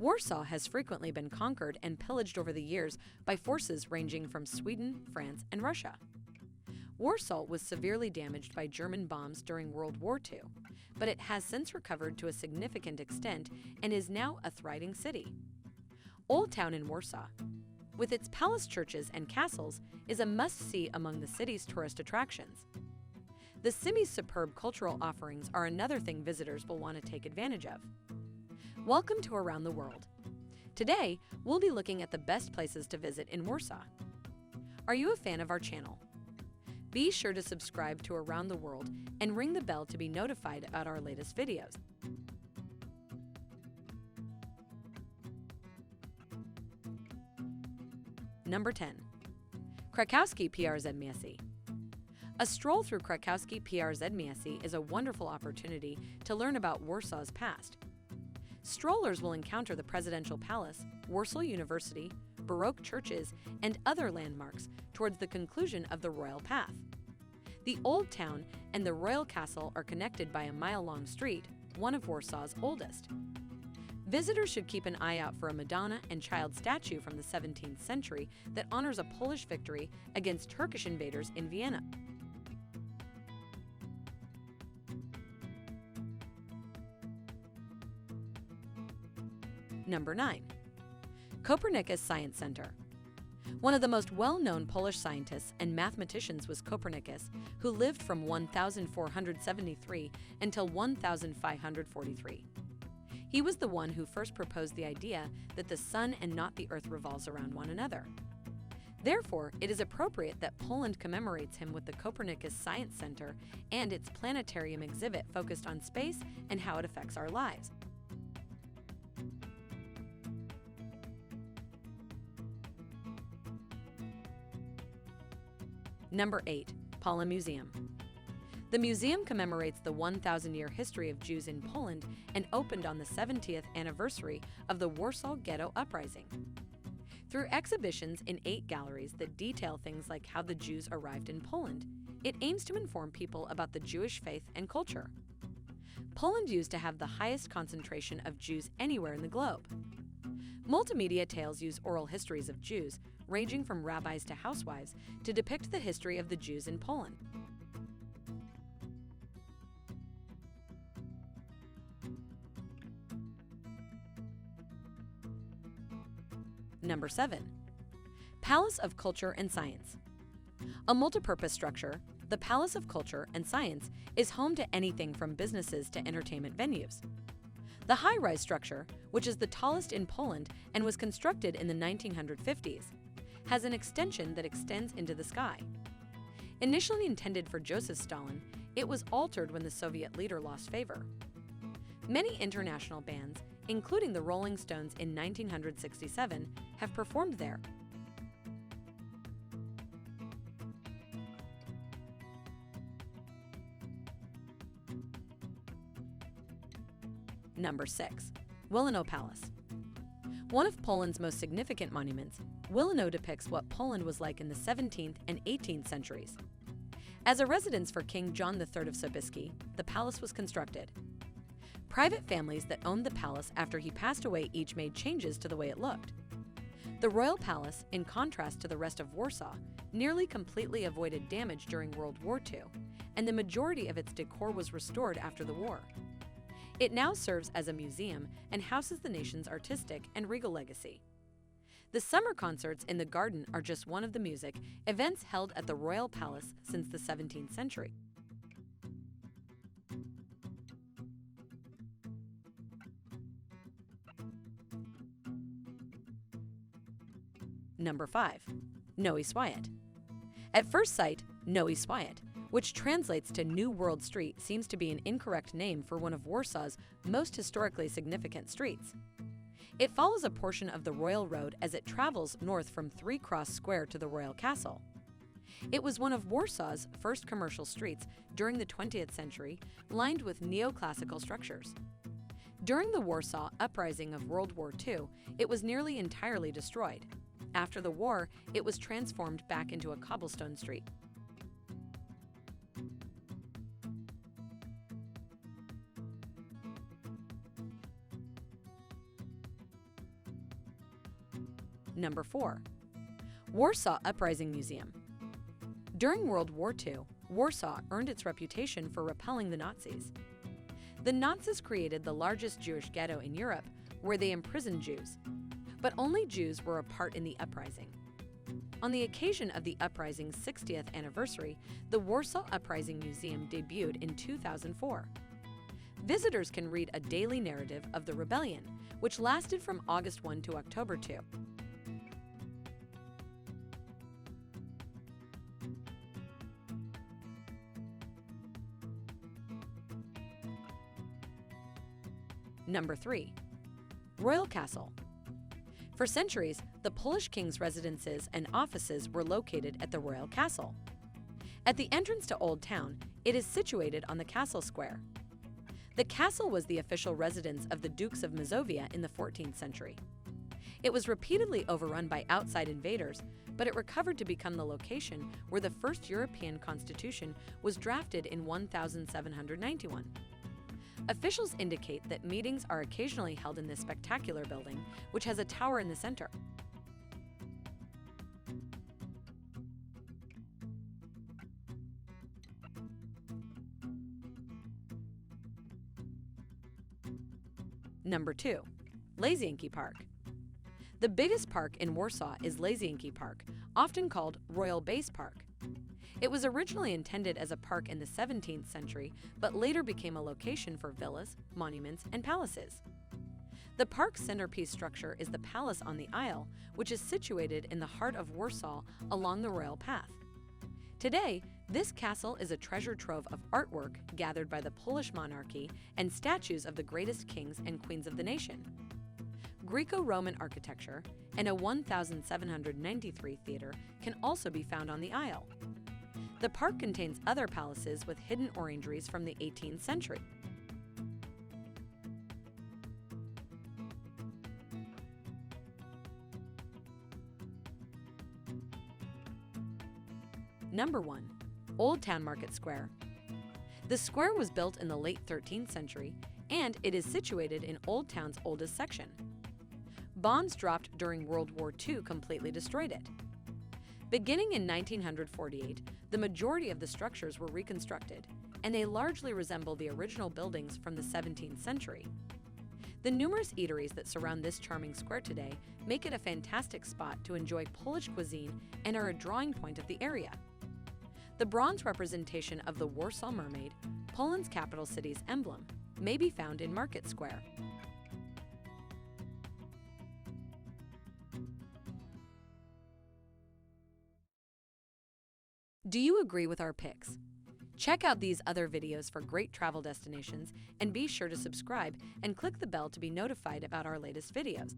Warsaw has frequently been conquered and pillaged over the years by forces ranging from Sweden, France, and Russia. Warsaw was severely damaged by German bombs during World War II, but it has since recovered to a significant extent and is now a thriving city. Old Town in Warsaw, with its palace churches and castles, is a must-see among the city's tourist attractions. The city's superb cultural offerings are another thing visitors will want to take advantage of. Welcome to Around the World. Today, we'll be looking at the best places to visit in Warsaw. Are you a fan of our channel? Be sure to subscribe to Around the World and ring the bell to be notified about our latest videos. Number 10. Krakowski PRZ. A stroll through Krakowski PRZ is a wonderful opportunity to learn about Warsaw's past. Strollers will encounter the Presidential Palace, Warsaw University, Baroque churches, and other landmarks towards the conclusion of the Royal Path. The Old Town and the Royal Castle are connected by a mile-long street, one of Warsaw's oldest. Visitors should keep an eye out for a Madonna and Child statue from the 17th century that honors a Polish victory against Turkish invaders in Vienna. Number 9. Copernicus Science Center. One of the most well-known Polish scientists and mathematicians was Copernicus, who lived from 1473 until 1543. He was the one who first proposed the idea that the sun and not the earth revolves around one another. Therefore, it is appropriate that Poland commemorates him with the Copernicus Science Center and its planetarium exhibit focused on space and how it affects our lives. Number 8. Paula Museum. The museum commemorates the 1,000-year history of Jews in Poland and opened on the 70th anniversary of the Warsaw Ghetto Uprising. Through exhibitions in 8 galleries that detail things like how the Jews arrived in Poland, it aims to inform people about the Jewish faith and culture. Poland used to have the highest concentration of Jews anywhere in the globe. Multimedia tales use oral histories of Jews, ranging from rabbis to housewives, to depict the history of the Jews in Poland. Number 7. Palace of Culture and Science. A multipurpose structure, the Palace of Culture and Science is home to anything from businesses to entertainment venues. The high-rise structure, which is the tallest in Poland and was constructed in the 1950s, has an extension that extends into the sky. Initially intended for Joseph Stalin, it was altered when the Soviet leader lost favor. Many international bands, including the Rolling Stones in 1967, have performed there. Number 6. Wilano Palace. One of Poland's most significant monuments, Wilano depicts what Poland was like in the 17th and 18th centuries. As a residence for King John III of Sobieski, the palace was constructed. Private families that owned the palace after he passed away each made changes to the way it looked. The royal palace, in contrast to the rest of Warsaw, nearly completely avoided damage during World War II, and the majority of its decor was restored after the war. It now serves as a museum and houses the nation's artistic and regal legacy. The summer concerts in the garden are just one of the music events held at the Royal Palace since the 17th century. Number 5. Nowy Swiat. At first sight, Nowy Swiat, which translates to New World Street, seems to be an incorrect name for one of Warsaw's most historically significant streets. It follows a portion of the Royal Road as it travels north from Three Cross Square to the Royal Castle. It was one of Warsaw's first commercial streets during the 20th century, lined with neoclassical structures. During the Warsaw Uprising of World War II, it was nearly entirely destroyed. After the war, it was transformed back into a cobblestone street. Number 4. Warsaw Uprising Museum. During World War II, Warsaw earned its reputation for repelling the Nazis. The Nazis created the largest Jewish ghetto in Europe, where they imprisoned Jews. But only Jews were a part in the uprising. On the occasion of the uprising's 60th anniversary, the Warsaw Uprising Museum debuted in 2004. Visitors can read a daily narrative of the rebellion, which lasted from August 1 to October 2. Number 3. Royal Castle. For centuries, the Polish king's residences and offices were located at the Royal Castle. At the entrance to Old Town, it is situated on the Castle Square. The castle was the official residence of the Dukes of Mazovia in the 14th century. It was repeatedly overrun by outside invaders, but it recovered to become the location where the first European constitution was drafted in 1791. Officials indicate that meetings are occasionally held in this spectacular building, which has a tower in the center. Number 2. Inky Park. The biggest park in Warsaw is Inky Park, often called Royal Base Park. It was originally intended as a park in the 17th century, but later became a location for villas, monuments, and palaces. The park's centerpiece structure is the Palace on the Isle, which is situated in the heart of Warsaw along the Royal Path. Today, this castle is a treasure trove of artwork gathered by the Polish monarchy and statues of the greatest kings and queens of the nation. Greco-Roman architecture and a 1793 theater can also be found on the Isle. The park contains other palaces with hidden orangeries from the 18th century. Number 1. Old Town Market Square. The square was built in the late 13th century, and it is situated in Old Town's oldest section. Bombs dropped during World War II completely destroyed it. Beginning in 1948, the majority of the structures were reconstructed, and they largely resemble the original buildings from the 17th century. The numerous eateries that surround this charming square today make it a fantastic spot to enjoy Polish cuisine and are a drawing point of the area. The bronze representation of the Warsaw Mermaid, Poland's capital city's emblem, may be found in Market Square. Do you agree with our picks? Check out these other videos for great travel destinations and be sure to subscribe and click the bell to be notified about our latest videos.